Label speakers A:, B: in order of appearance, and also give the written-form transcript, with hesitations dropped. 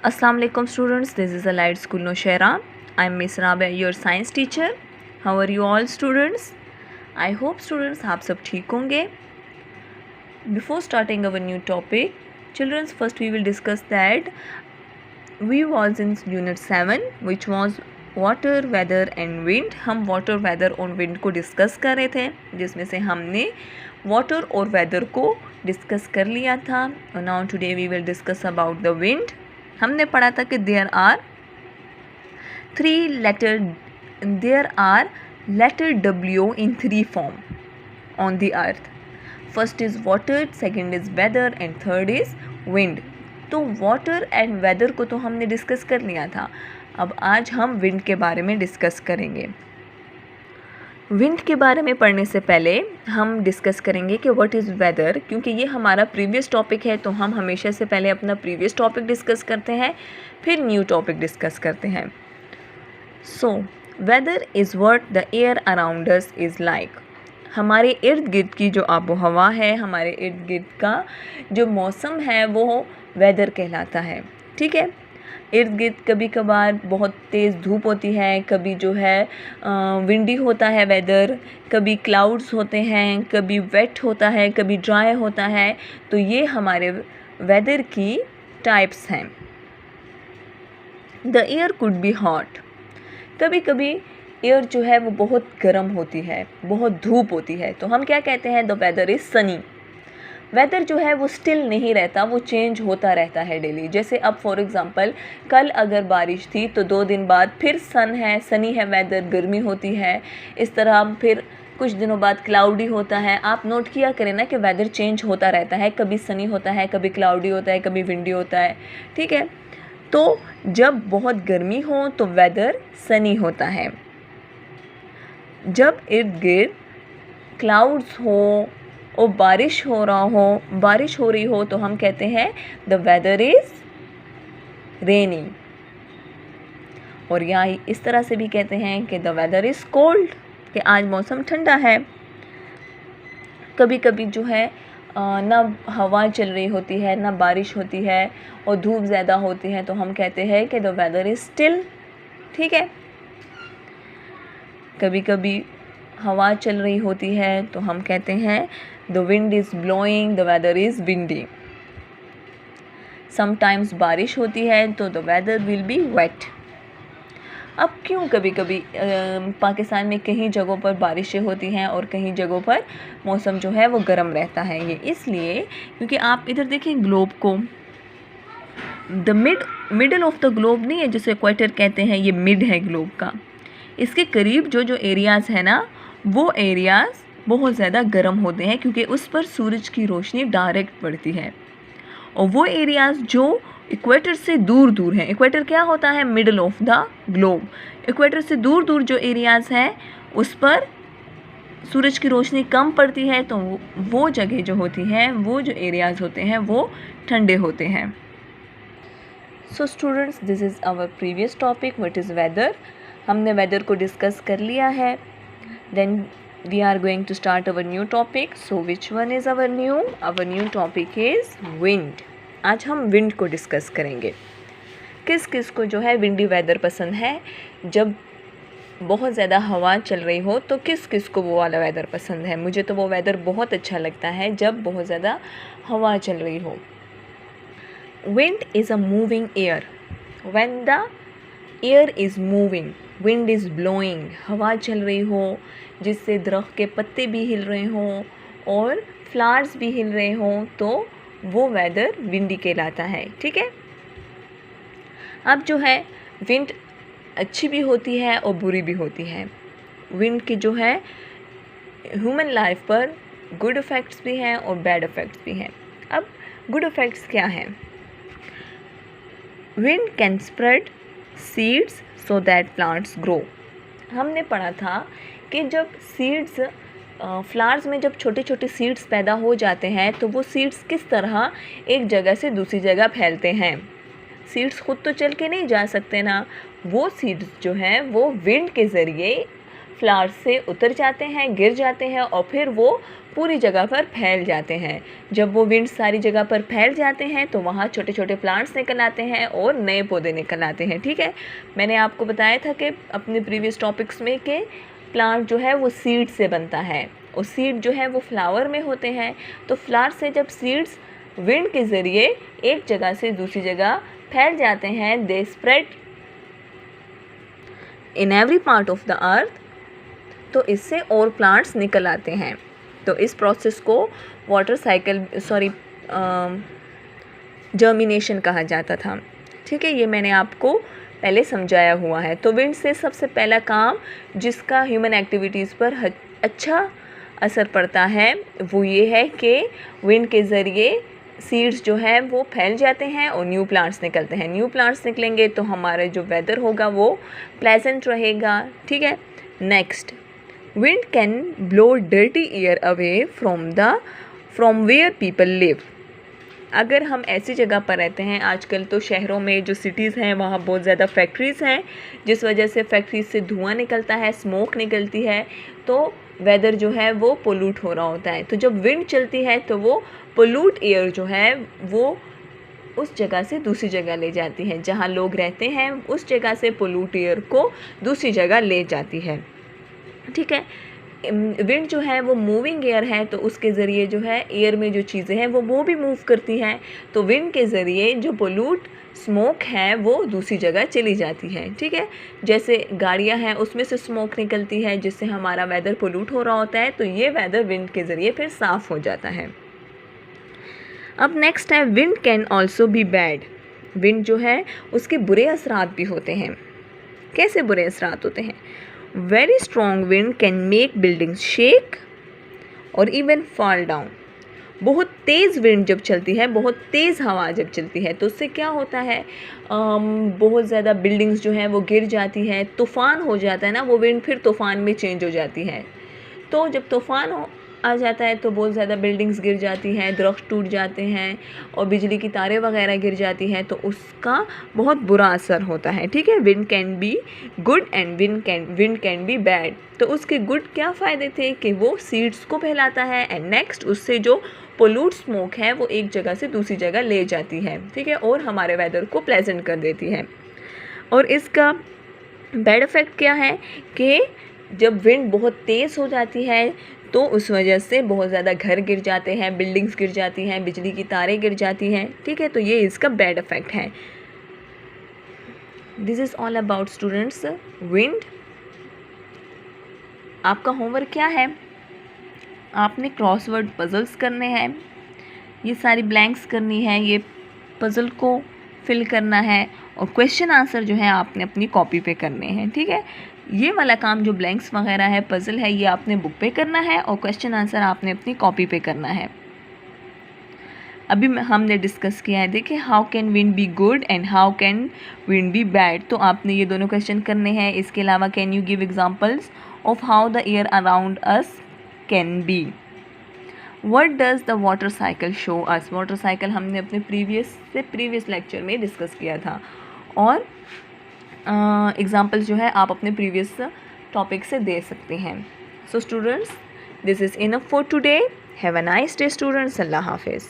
A: Assalamu alaikum students, this is Allied School Nowshera. I am Miss Rabia, your science teacher. How are you all students? I hope students आप सब ठीक होंगे. Before starting our new topic, children, first we will discuss that we was in unit 7 which was water, weather and wind. हम water, weather और wind को discuss कर रहे थे, जिसमें से हमने water और weather को discuss कर लिया था. And now today we will discuss about the wind. हमने पढ़ा था कि there are letter W in 3 form on the earth. First is water, second is weather and third is wind. तो water and weather को तो हमने discuss कर लिया था. अब आज हम wind के बारे में डिस्कस करेंगे. विंड के बारे में पढ़ने से पहले हम डिस्कस करेंगे कि व्हाट इज़ वेदर, क्योंकि ये हमारा प्रीवियस टॉपिक है. तो हम हमेशा से पहले अपना प्रीवियस टॉपिक डिस्कस करते हैं, फिर न्यू टॉपिक डिस्कस करते हैं. So whether is what the air around us is like. हमारे इर्द गिर्द की जो आबो हवा है, हमारे इर्द गिर्द का जो मौसम है वो वेदर कहलाता है. ठीक है. इर्द गिर्द कभी कभार बहुत तेज़ धूप होती है, कभी जो है विंडी होता है वेदर, कभी क्लाउड्स होते हैं, कभी वेट होता है, कभी ड्राई होता है. तो ये हमारे वेदर की टाइप्स हैं. The air could be hot. कभी कभी एयर जो है वो बहुत गर्म होती है, बहुत धूप होती है, तो हम क्या कहते हैं, the weather is sunny. Weather जो है वो स्टिल नहीं रहता, वो चेंज होता रहता है डेली. जैसे अब फॉर एग्ज़ाम्पल कल अगर बारिश थी तो 2 दिन बाद फिर सनी है वेदर, गर्मी होती है. इस तरह फिर कुछ दिनों बाद क्लाउडी होता है. आप नोट किया करें ना कि वेदर चेंज होता रहता है, कभी सनी होता है, कभी क्लाउडी होता है, कभी विंडी होता है. ठीक है. तो जब बहुत गर्मी हो तो वेदर सनी होता है. जब इर्द गिर्द क्लाउड्स हो और बारिश हो रही हो तो हम कहते हैं द वेदर इज़ रेनी. और या इस तरह से भी कहते हैं कि द वेदर इज़ कोल्ड, कि आज मौसम ठंडा है. कभी कभी जो है ना हवा चल रही होती है, ना बारिश होती है और धूप ज़्यादा होती है, तो हम कहते हैं कि द वेदर इज़ स्टिल. ठीक है. कभी कभी हवा चल रही होती है तो हम कहते हैं the wind is blowing, the weather is windy. Sometimes बारिश होती है तो the weather will be wet. अब क्यों कभी कभी पाकिस्तान में कहीं जगहों पर बारिशें होती हैं और कहीं जगहों पर मौसम जो है वो गर्म रहता है. ये इसलिए क्योंकि आप इधर देखें ग्लोब को, the middle of the globe नहीं है जिसे इक्वेटर कहते हैं, ये मिड है ग्लोब का. इसके करीब जो एरियाज़ है ना, वो एरियाज़ बहुत ज़्यादा गर्म होते हैं क्योंकि उस पर सूरज की रोशनी डायरेक्ट पड़ती है. और वो एरियाज़ जो इक्वेटर से दूर दूर हैं, इक्वेटर क्या होता है, middle of the globe. Equator से दूर दूर जो एरियाज़ हैं उस पर सूरज की रोशनी कम पड़ती है, तो वो जगह जो होती हैं, वो जो एरियाज़ होते हैं वो ठंडे होते हैं. So students, this is our previous topic what is weather. हमने वेदर को डिस्कस कर लिया है. Then we are going to start our new topic. So which one is our new topic is wind. आज हम wind को discuss करेंगे. किस किस को जो है विंडी वेदर पसंद है, जब बहुत ज़्यादा हवा चल रही हो तो किस किस को वो वाला वेदर पसंद है. मुझे तो वो वेदर बहुत अच्छा लगता है जब बहुत ज़्यादा हवा चल रही हो. wind is a moving air. when the air is moving, wind is blowing, हवा चल रही हो जिससे दरख्त के पत्ते भी हिल रहे हों और फ्लावर्स भी हिल रहे हों, तो वो वेदर विंडी कहलाता है. ठीक है. अब जो है विंड अच्छी भी होती है और बुरी भी होती है. विंड की जो है ह्यूमन लाइफ पर गुड इफ़ेक्ट्स भी हैं और बैड इफ़ेक्ट्स भी हैं. अब गुड इफ़ेक्ट्स क्या हैं. Wind can spread seeds so that plants grow. हमने पढ़ा था कि जब सीड्स फ्लावर्स में जब छोटे छोटे सीड्स पैदा हो जाते हैं तो वो सीड्स किस तरह एक जगह से दूसरी जगह फैलते हैं. सीड्स खुद तो चल के नहीं जा सकते ना, वो सीड्स जो हैं वो विंड के ज़रिए फ्लावर्स से उतर जाते हैं, गिर जाते हैं और फिर वो पूरी जगह पर फैल जाते हैं। जब वो विंड सारी जगह पर फैल जाते हैं तो वहाँ छोटे छोटे प्लांट्स निकल आते हैं और नए पौधे निकल आते हैं। ठीक है, मैंने आपको बताया था कि अपने प्रीवियस टॉपिक्स में कि प्लांट जो है वो सीड से बनता है और सीड जो है वो फ्लावर में होते हैं। तो फ्लावर से जब सीड्स विंड के ज़रिए एक जगह से दूसरी जगह फैल जाते हैं, they spread in every part of the earth, तो इससे और प्लांट्स निकल आते हैं। तो इस प्रोसेस को वाटर साइकिल जर्मिनेशन कहा जाता था। ठीक है, ये मैंने आपको पहले समझाया हुआ है। तो विंड से सबसे पहला काम जिसका ह्यूमन एक्टिविटीज़ पर अच्छा असर पड़ता है वो ये है कि विंड के ज़रिए सीड्स जो है वो फैल जाते हैं और न्यू प्लांट्स निकलते हैं। न्यू प्लांट्स निकलेंगे तो हमारा जो वेदर होगा वो प्लेजेंट रहेगा। ठीक है, next, wind can blow dirty air away from where people live. अगर हम ऐसी जगह पर रहते हैं, आजकल तो शहरों में जो सिटीज़ हैं वहाँ बहुत ज़्यादा फैक्ट्रीज़ हैं, जिस वजह से फैक्ट्रीज से धुआं निकलता है, स्मोक निकलती है, तो वेदर जो है वो पोल्यूट हो रहा होता है। तो जब विंड चलती है तो वो पोल्यूट एयर जो है वो उस जगह से दूसरी जगह ले जाती है। जहाँ लोग रहते हैं उस जगह से पोल्यूट एयर को दूसरी जगह ले जाती है। ठीक है, विंड जो है वो मूविंग एयर है, तो उसके ज़रिए जो है एयर में जो चीज़ें हैं वो भी मूव करती हैं। तो विंड के ज़रिए जो पोल्यूट स्मोक है वो दूसरी जगह चली जाती है। ठीक है, जैसे गाड़ियां हैं उसमें से स्मोक निकलती है जिससे हमारा वेदर पोल्यूट हो रहा होता है, तो ये वेदर विंड के ज़रिए फिर साफ़ हो जाता है। अब नेक्स्ट है, wind can also be bad. Wind जो है उसके बुरे असरात भी होते हैं। कैसे बुरे असरात होते हैं? Very strong wind can make buildings shake और इवन फॉल डाउन। बहुत तेज़ विंड जब चलती है, बहुत तेज़ हवा जब चलती है, तो उससे क्या होता है, बहुत ज़्यादा बिल्डिंग्स जो हैं वो गिर जाती है, तूफ़ान हो जाता है ना, वो विंड फिर तूफ़ान में चेंज हो जाती है। तो जब तूफ़ान आ जाता है तो बहुत ज़्यादा बिल्डिंग्स गिर जाती हैं, दरख्त टूट जाते हैं और बिजली की तारें वगैरह गिर जाती हैं, तो उसका बहुत बुरा असर होता है। ठीक है, wind can be good and wind can be bad. तो उसके गुड क्या फ़ायदे थे कि वो सीड्स को फैलाता है, एंड नेक्स्ट उससे जो पोल्यूट स्मोक है वो एक जगह से दूसरी जगह ले जाती है। ठीक है, और हमारे वेदर को प्लेजेंट कर देती है। और इसका बैड इफ़ेक्ट क्या है कि जब विंड बहुत तेज़ हो जाती है तो उस वजह से बहुत ज़्यादा घर गिर जाते हैं, बिल्डिंग्स गिर जाती हैं, बिजली की तारें गिर जाती हैं। ठीक है, तो ये इसका बैड इफ़ेक्ट है। This is all about students wind. आपका होमवर्क क्या है? आपने क्रॉसवर्ड पजल्स करने हैं, ये सारी ब्लैंक्स करनी है, ये पज़ल को फिल करना है और क्वेश्चन आंसर जो है आपने अपनी कॉपी पे करने हैं। ठीक है, ये वाला काम जो ब्लैंक्स वगैरह है, पज़ल है, ये आपने बुक पे करना है और क्वेश्चन आंसर आपने अपनी कॉपी पे करना है। अभी हमने डिस्कस किया है, देखिए, how can wind be good and how can wind be bad. तो आपने ये दोनों क्वेश्चन करने हैं। इसके अलावा can you give examples of how the air around us can be. What does the water cycle show us. Water cycle हमने अपने प्रीवियस लेक्चर में डिस्कस किया था, और एग्जाम्पल्स जो है आप अपने प्रीवियस टॉपिक से दे सकते हैं। So students, this is enough for today. Have a nice day students. अल्लाह हाफिज़।